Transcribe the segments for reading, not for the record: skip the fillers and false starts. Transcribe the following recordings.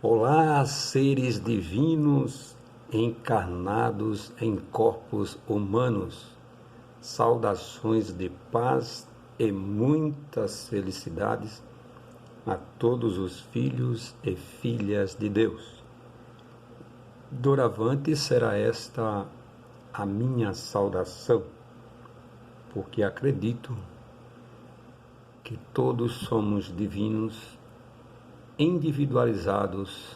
Olá, seres divinos encarnados em corpos humanos. Saudações de paz e muitas felicidades a todos os filhos e filhas de Deus. Doravante será esta a minha saudação, porque acredito que todos somos divinos, individualizados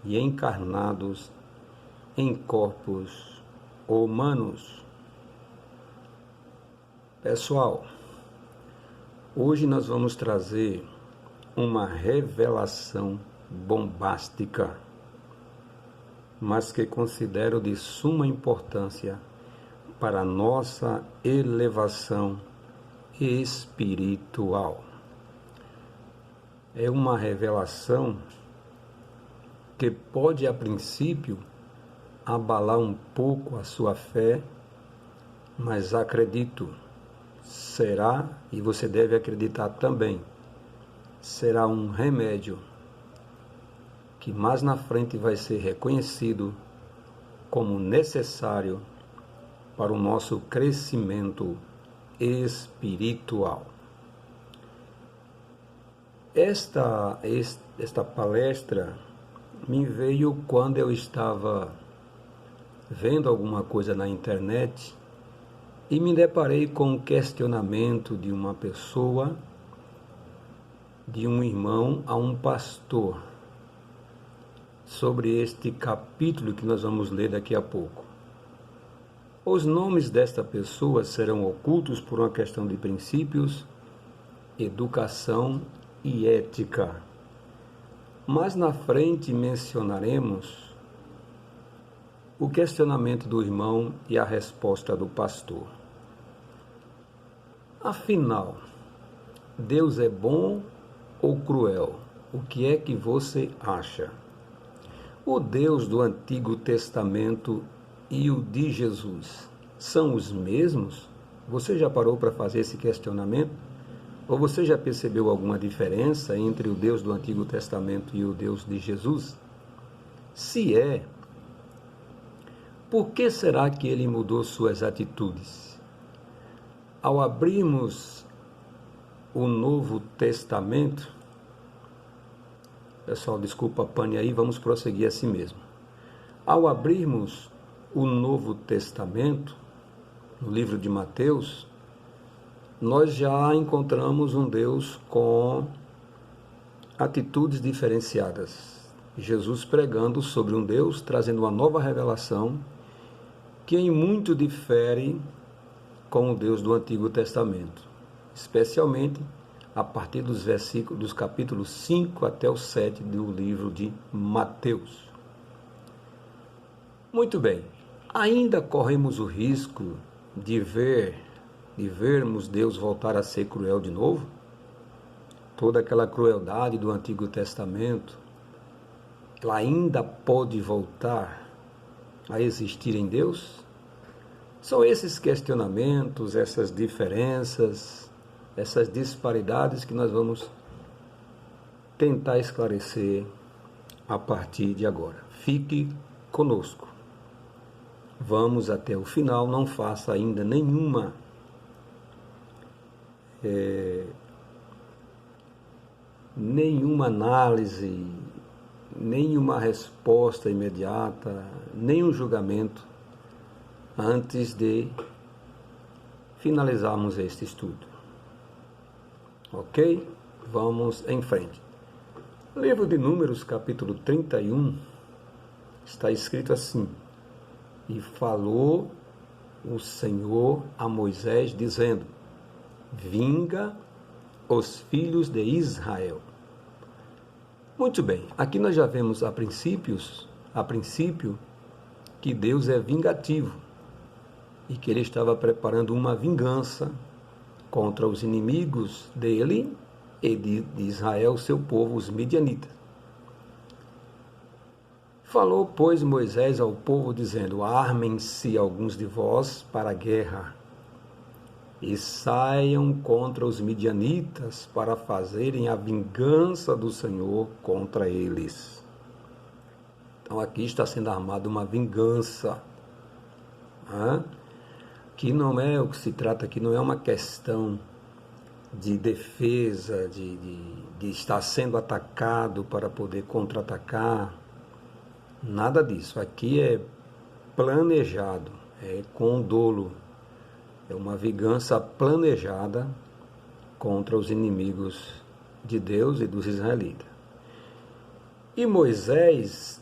e encarnados em corpos humanos. Pessoal, hoje nós vamos trazer uma revelação bombástica, mas que considero de suma importância para a nossa elevação espiritual. É uma revelação que pode, a princípio, abalar um pouco a sua fé, mas acredito, será, e você deve acreditar também, será um remédio que mais na frente vai ser reconhecido como necessário para o nosso crescimento espiritual. Esta palestra me veio quando eu estava vendo alguma coisa na internet e me deparei com um questionamento de uma pessoa, de um irmão a um pastor, sobre este capítulo que nós vamos ler daqui a pouco. Os nomes desta pessoa serão ocultos por uma questão de princípios, educação e ética. Mas na frente mencionaremos o questionamento do irmão e a resposta do pastor. Afinal, Deus é bom ou cruel? O que é que você acha? O Deus do Antigo Testamento e o de Jesus são os mesmos? Você já parou para fazer esse questionamento? Ou você já percebeu alguma diferença entre o Deus do Antigo Testamento e o Deus de Jesus? Se é, por que será que ele mudou suas atitudes? Ao abrirmos o Novo Testamento, pessoal, desculpa, pane aí, vamos prosseguir assim mesmo. Ao abrirmos o Novo Testamento, no livro de Mateus, nós já encontramos um Deus com atitudes diferenciadas. Jesus pregando sobre um Deus, trazendo uma nova revelação, que em muito difere com o Deus do Antigo Testamento, especialmente a partir dos versículos, dos capítulos 5 até o 7 do livro de Mateus. Muito bem, ainda corremos o risco de vermos Deus voltar a ser cruel de novo? Toda aquela crueldade do Antigo Testamento, ela ainda pode voltar a existir em Deus? São esses questionamentos, essas diferenças, essas disparidades que nós vamos tentar esclarecer a partir de agora. Fique conosco. Vamos até o final, não faça ainda nenhuma análise, nenhuma resposta imediata, nenhum julgamento antes de finalizarmos este estudo. Ok? Vamos em frente. Livro de Números, capítulo 31, está escrito assim: E falou o Senhor a Moisés, dizendo: Vinga os filhos de Israel. Muito bem, aqui nós já vemos a princípio, que Deus é vingativo e que ele estava preparando uma vingança contra os inimigos dele e de Israel, seu povo, os midianitas. Falou, pois, Moisés ao povo, dizendo: Armem-se alguns de vós para a guerra, e saiam contra os midianitas para fazerem a vingança do Senhor contra eles. Então aqui está sendo armada uma vingança, né? Que não é o que se trata aqui, não é uma questão de defesa, de estar sendo atacado para poder contra-atacar, nada disso. Aqui é planejado, é com dolo, é uma vingança planejada contra os inimigos de Deus e dos israelitas. E Moisés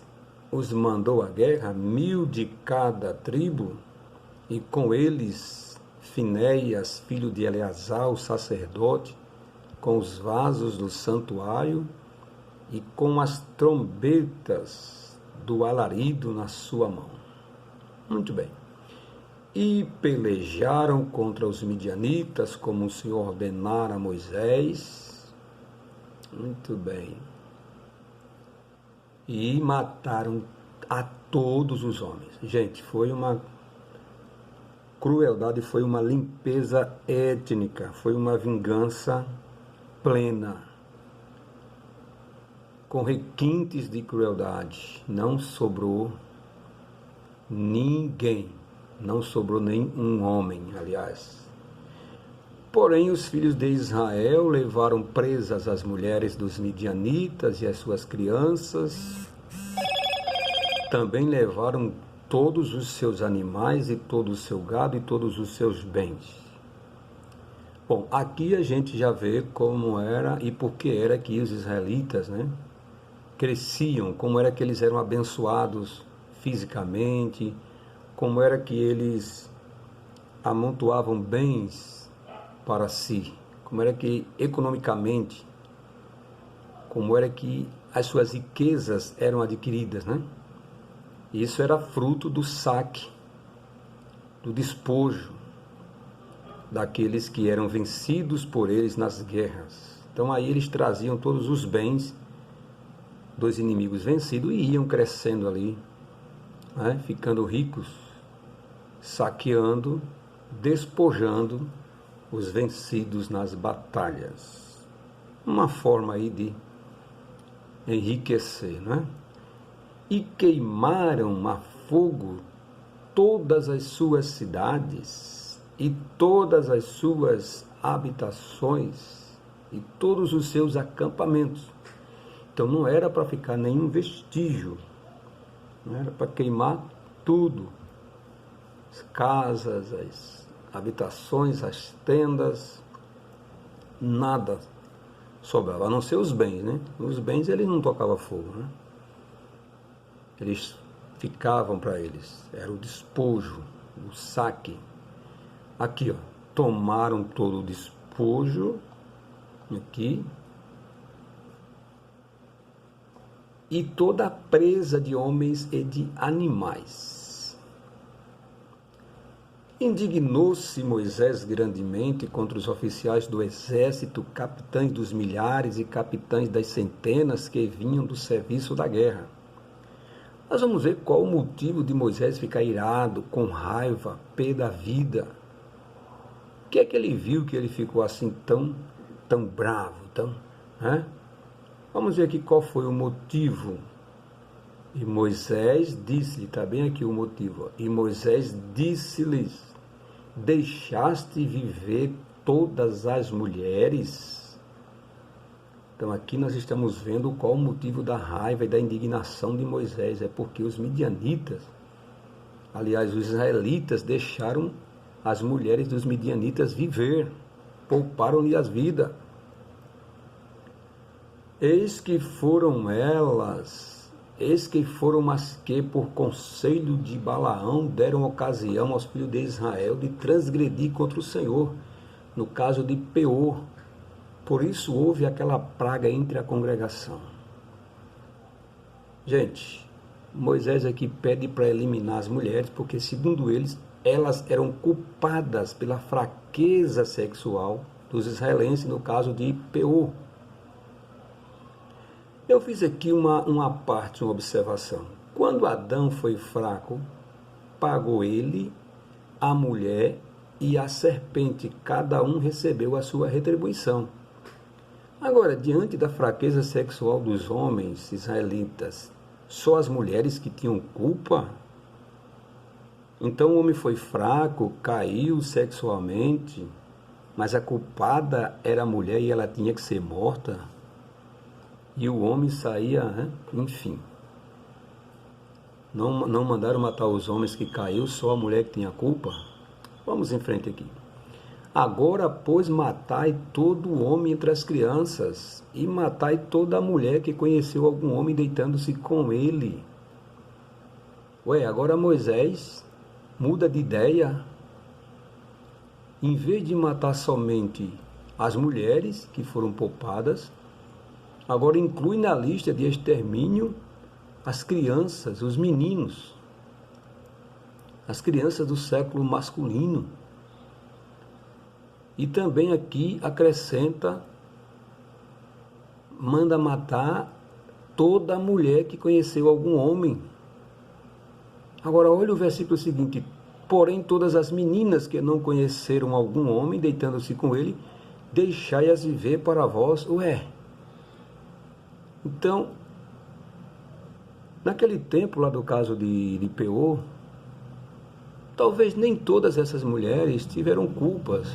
os mandou à guerra, 1000 de cada tribo, e com eles Finéias, filho de Eleazar, o sacerdote, com os vasos do santuário e com as trombetas do alarido na sua mão. Muito bem. E pelejaram contra os midianitas, como o Senhor ordenara a Moisés. Muito bem. E mataram a todos os homens. Gente, foi uma crueldade, foi uma limpeza étnica, foi uma vingança plena, com requintes de crueldade. Não sobrou ninguém, não sobrou nem um homem, aliás. Porém, os filhos de Israel levaram presas as mulheres dos midianitas e as suas crianças. Também levaram todos os seus animais e todo o seu gado e todos os seus bens. Bom, aqui a gente já vê como era e por que era que os israelitas, cresciam, como era que eles eram abençoados fisicamente, como era que eles amontoavam bens para si, como era que economicamente, como era que as suas riquezas eram adquiridas, Isso era fruto do saque, do despojo daqueles que eram vencidos por eles nas guerras. Então aí eles traziam todos os bens dos inimigos vencidos e iam crescendo ali, ficando ricos, saqueando, despojando os vencidos nas batalhas. Uma forma aí de enriquecer, E queimaram a fogo todas as suas cidades e todas as suas habitações e todos os seus acampamentos. Então não era para ficar nenhum vestígio, não era para queimar tudo. As casas, as habitações, as tendas, nada sobrava, a não ser os bens, Os bens ele não tocava fogo, Eles ficavam para eles, era o despojo, o saque. Aqui, tomaram todo o despojo, aqui, e toda a presa de homens e de animais. Indignou-se Moisés grandemente contra os oficiais do exército, capitães dos milhares e capitães das centenas que vinham do serviço da guerra. Nós vamos ver qual o motivo de Moisés ficar irado, com raiva, pé da vida. O que é que ele viu que ele ficou assim tão bravo, Vamos ver aqui qual foi o motivo. E Moisés disse-lhe, está bem aqui o motivo, e Moisés disse-lhes: deixaste viver todas as mulheres? Então aqui nós estamos vendo qual o motivo da raiva e da indignação de Moisés. É porque os midianitas, aliás, os israelitas, deixaram as mulheres dos midianitas viver, pouparam-lhe as vidas. Eis que foram as que, por conselho de Balaão, deram ocasião aos filhos de Israel de transgredir contra o Senhor, no caso de Peor. Por isso houve aquela praga entre a congregação. Gente, Moisés aqui pede para eliminar as mulheres, porque, segundo eles, elas eram culpadas pela fraqueza sexual dos israelenses, no caso de Peor. Eu fiz aqui uma observação. Quando Adão foi fraco, pagou ele, a mulher e a serpente, cada um recebeu a sua retribuição. Agora, diante da fraqueza sexual dos homens israelitas, Só as mulheres que tinham culpa? Então o homem foi fraco, caiu sexualmente, mas a culpada era a mulher e ela tinha que ser morta? E o homem saía, né? Enfim. Não mandaram matar os homens que caiu, só a mulher que tinha culpa? Vamos em frente aqui. Agora, pois, matai todo homem entre as crianças, e matai toda a mulher que conheceu algum homem deitando-se com ele. Ué, agora Moisés muda de ideia. Em vez de matar somente as mulheres que foram poupadas, agora inclui na lista de extermínio as crianças, os meninos, as crianças do século masculino. E também aqui acrescenta, manda matar toda mulher que conheceu algum homem. Agora olha o versículo seguinte: porém todas as meninas que não conheceram algum homem, deitando-se com ele, deixai-as viver para vós. Ué, então, naquele tempo lá do caso de Peor, talvez nem todas essas mulheres tiveram culpas,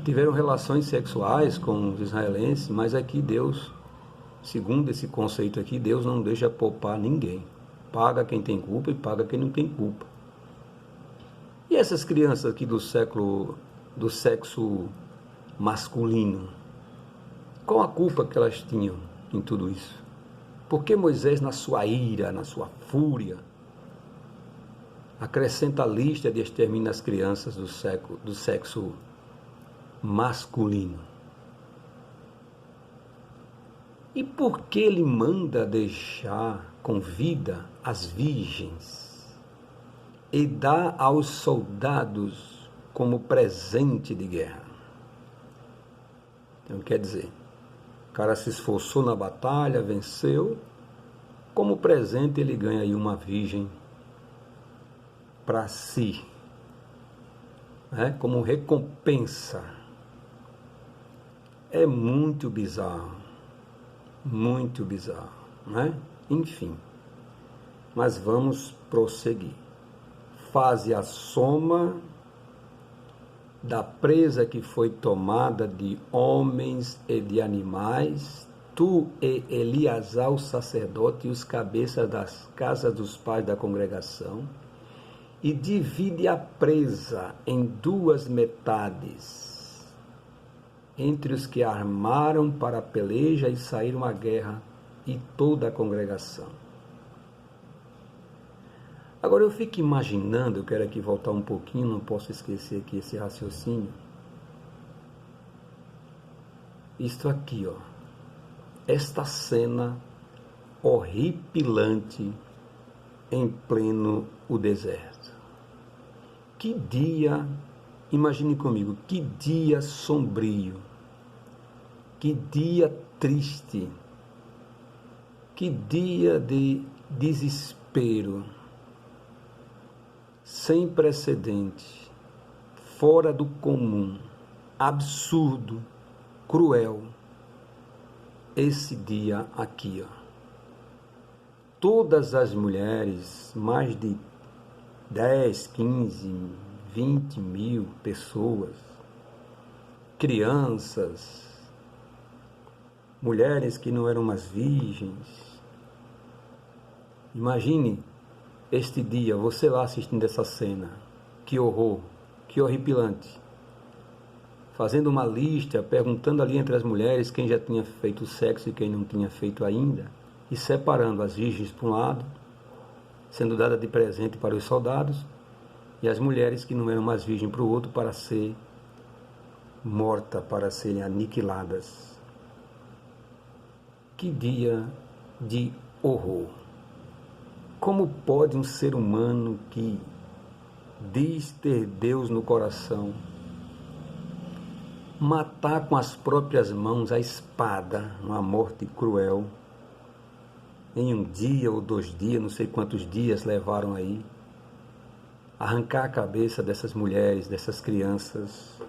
tiveram relações sexuais com os israelenses, mas aqui Deus, segundo esse conceito aqui, Deus não deixa poupar ninguém. Paga quem tem culpa e paga quem não tem culpa. E essas crianças aqui do sexo masculino, qual a culpa que elas tinham em tudo isso? Por que Moisés, na sua ira, na sua fúria, acrescenta a lista de extermínio das crianças do sexo masculino? E por que ele manda deixar com vida as virgens e dá aos soldados como presente de guerra? Então quer dizer, o cara se esforçou na batalha, venceu, como presente ele ganha aí uma virgem para si, né? Como recompensa. É muito bizarro, né? Enfim, mas vamos prosseguir. Faze a soma da presa que foi tomada de homens e de animais, tu e Eleazar, o sacerdote, e os cabeças das casas dos pais da congregação, e divide a presa em duas metades, entre os que armaram para a peleja e saíram à guerra, e toda a congregação. Agora eu fico imaginando, eu quero aqui voltar um pouquinho, não posso esquecer aqui esse raciocínio. Isto aqui, ó, esta cena horripilante em pleno o deserto. Que dia, imagine comigo, que dia sombrio, que dia triste, que dia de desespero, sem precedente, fora do comum, absurdo, cruel, esse dia aqui, ó. Todas as mulheres, mais de 10, 15, 20 mil pessoas, crianças, mulheres que não eram mais virgens. Imagine este dia, você lá assistindo essa cena, que horror, que horripilante. Fazendo uma lista, perguntando ali entre as mulheres quem já tinha feito sexo e quem não tinha feito ainda, e separando as virgens para um lado, sendo dada de presente para os soldados, e as mulheres que não eram mais virgens para o outro, para ser morta, para serem aniquiladas. Que dia de horror! Como pode um ser humano que diz ter Deus no coração matar com as próprias mãos a espada, uma morte cruel, em um dia ou 2 dias, não sei quantos dias levaram aí, arrancar a cabeça dessas mulheres, dessas crianças?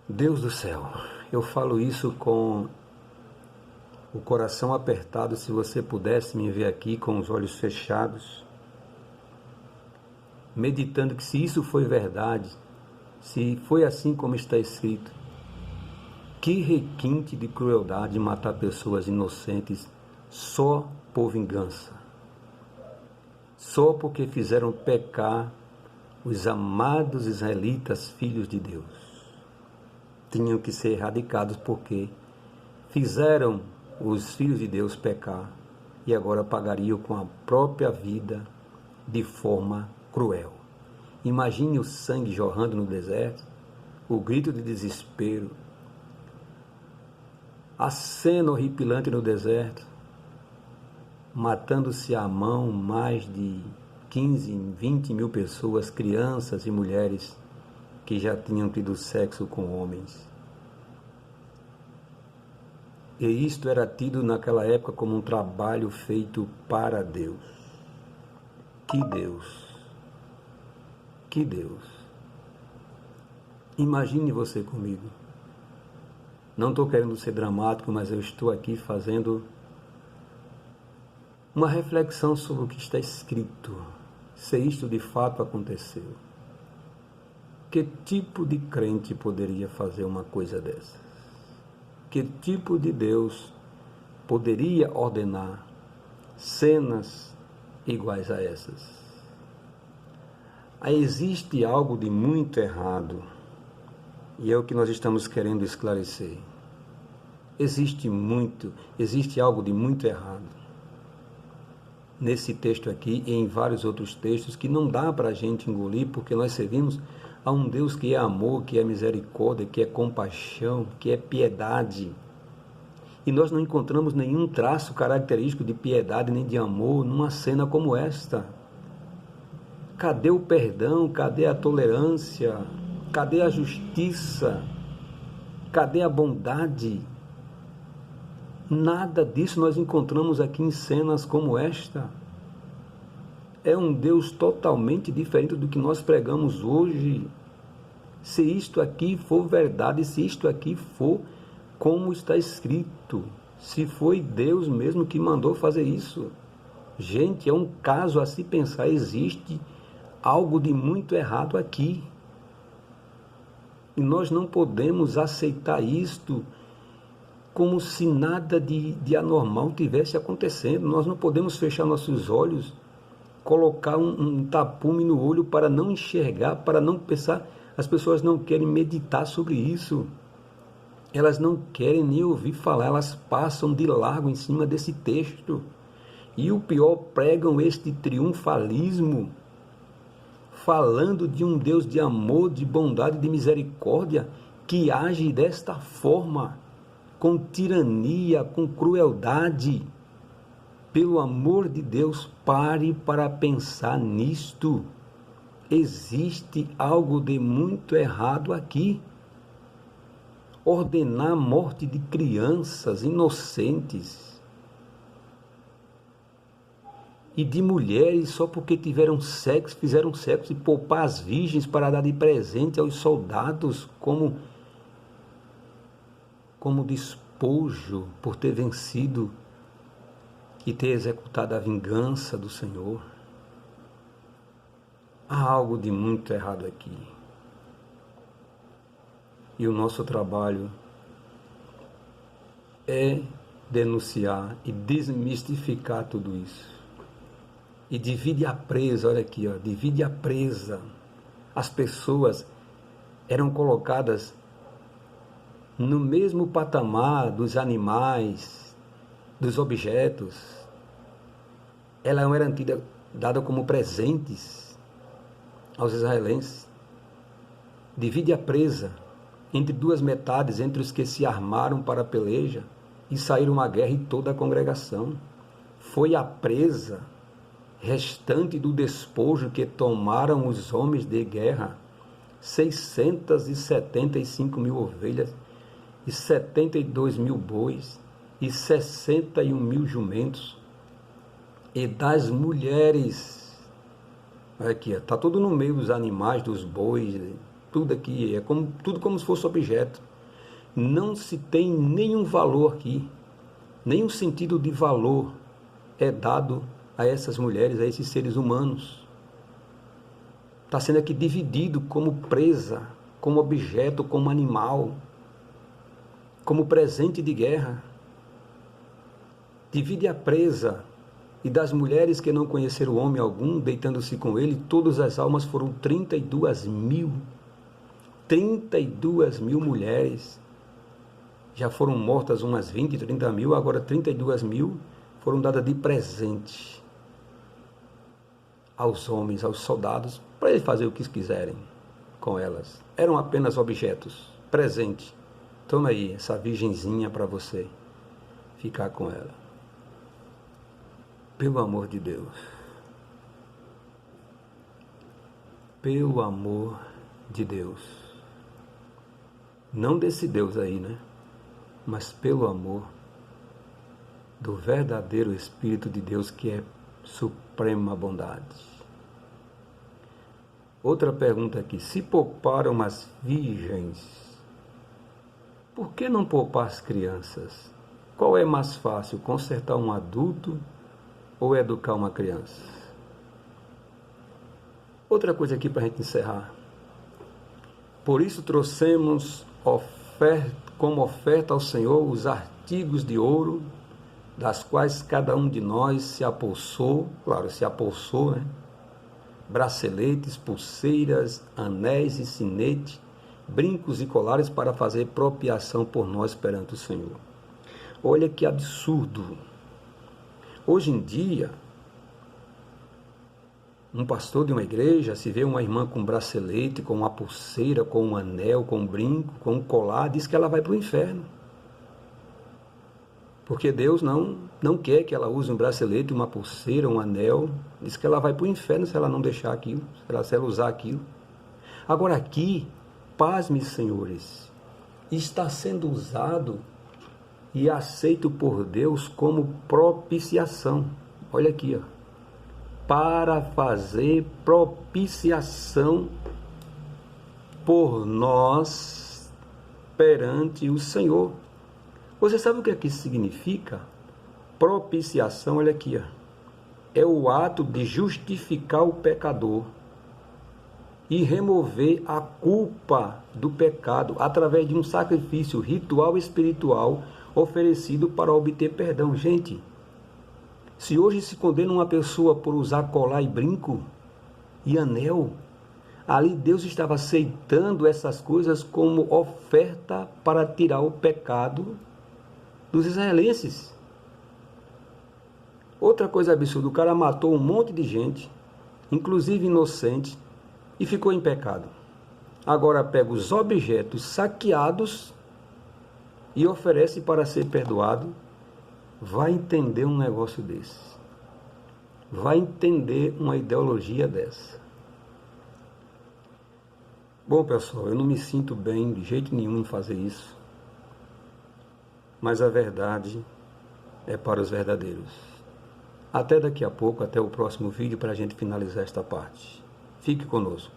Deus do céu, eu falo isso com o coração apertado, se você pudesse me ver aqui com os olhos fechados, meditando que se isso foi verdade, se foi assim como está escrito, que requinte de crueldade matar pessoas inocentes só por vingança, só porque fizeram pecar os amados israelitas, filhos de Deus. Tinham que ser erradicados porque fizeram os filhos de Deus pecar e agora pagariam com a própria vida de forma cruel. Imagine o sangue jorrando no deserto, o grito de desespero, a cena horripilante no deserto, matando-se à mão mais de 15, 20 mil pessoas, crianças e mulheres que já tinham tido sexo com homens. E isto era tido naquela época como um trabalho feito para Deus. Que Deus! Que Deus! Imagine você comigo. Não estou querendo ser dramático, mas eu estou aqui fazendo uma reflexão sobre o que está escrito. Se isto de fato aconteceu. Que tipo de crente poderia fazer uma coisa dessa? Que tipo de Deus poderia ordenar cenas iguais a essas? Aí existe algo de muito errado, e é o que nós estamos querendo esclarecer. Existe algo de muito errado nesse texto aqui e em vários outros textos que não dá para a gente engolir, porque nós servimos a um Deus que é amor, que é misericórdia, que é compaixão, que é piedade. E nós não encontramos nenhum traço característico de piedade nem de amor numa cena como esta. Cadê o perdão? Cadê a tolerância? Cadê a justiça? Cadê a bondade? Nada disso nós encontramos aqui em cenas como esta. É um Deus totalmente diferente do que nós pregamos hoje. Se isto aqui for verdade, se isto aqui for como está escrito, se foi Deus mesmo que mandou fazer isso. Gente, é um caso a se pensar, existe algo de muito errado aqui. E nós não podemos aceitar isto como se nada de anormal tivesse acontecendo. Nós não podemos fechar nossos olhos, colocar um tapume no olho para não enxergar, para não pensar. As pessoas não querem meditar sobre isso. Elas não querem nem ouvir falar, elas passam de largo em cima desse texto. E o pior, pregam este triunfalismo, falando de um Deus de amor, de bondade, de misericórdia, que age desta forma, com tirania, com crueldade. Pelo amor de Deus, pare para pensar nisto. Existe algo de muito errado aqui. Ordenar a morte de crianças inocentes e de mulheres só porque tiveram sexo, fizeram sexo, e poupar as virgens para dar de presente aos soldados como despojo por ter vencido e ter executado a vingança do Senhor. Há algo de muito errado aqui. E o nosso trabalho é denunciar e desmistificar tudo isso. E divide a presa, olha aqui, ó, divide a presa. As pessoas eram colocadas no mesmo patamar dos animais, dos objetos. Ela não era dada como presentes aos israelenses. Divide a presa entre duas metades, entre os que se armaram para a peleja e saíram à guerra, e toda a congregação. Foi a presa restante do despojo que tomaram os homens de guerra, 675 mil ovelhas e 72 mil bois e 61 mil jumentos. E das mulheres, aqui está tudo no meio dos animais, dos bois, tudo aqui, tudo como se fosse objeto. Não se tem nenhum valor aqui, nenhum sentido de valor é dado a essas mulheres, a esses seres humanos. Está sendo aqui dividido como presa, como objeto, como animal, como presente de guerra. Divide a presa, e das mulheres que não conheceram homem algum, deitando-se com ele, todas as almas foram 32 mil. 32 mil mulheres. Já foram mortas umas 20, 30 mil, agora 32 mil foram dadas de presente aos homens, aos soldados, para eles fazerem o que quiserem com elas. Eram apenas objetos, presente. Toma aí essa virgenzinha para você ficar com ela. Pelo amor de Deus. Pelo amor de Deus. Não desse Deus aí, né? Mas pelo amor do verdadeiro Espírito de Deus, que é suprema bondade. Outra pergunta aqui. Se pouparam as virgens, por que não poupar as crianças? Qual é mais fácil, consertar um adulto ou educar uma criança? Outra coisa aqui para a gente encerrar. Por isso trouxemos como oferta ao Senhor os artigos de ouro, das quais cada um de nós se apossou, né? Braceletes, pulseiras, anéis e sinete, brincos e colares para fazer propiação por nós perante o Senhor. Olha que absurdo. Hoje em dia, um pastor de uma igreja, se vê uma irmã com um bracelete, com uma pulseira, com um anel, com um brinco, com um colar, diz que ela vai para o inferno. Porque Deus não quer que ela use um bracelete, uma pulseira, um anel. Diz que ela vai para o inferno se ela não deixar aquilo, se ela usar aquilo. Agora aqui, pasme, senhores, está sendo usado e aceito por Deus como propiciação. Olha aqui, ó. Para fazer propiciação por nós perante o Senhor. Você sabe o que aqui significa? Propiciação, olha aqui, ó. É o ato de justificar o pecador e remover a culpa do pecado através de um sacrifício ritual espiritual oferecido para obter perdão. Gente, se hoje se condena uma pessoa por usar colar e brinco e anel, ali Deus estava aceitando essas coisas como oferta para tirar o pecado dos israelenses. Outra coisa absurda, o cara matou um monte de gente, inclusive inocente, e ficou em pecado. Agora pega os objetos saqueados e oferece para ser perdoado. Vai entender um negócio desse? Vai entender uma ideologia dessa? Bom, pessoal, eu não me sinto bem de jeito nenhum em fazer isso. Mas a verdade é para os verdadeiros. Até daqui a pouco, até o próximo vídeo para a gente finalizar esta parte. Fique conosco.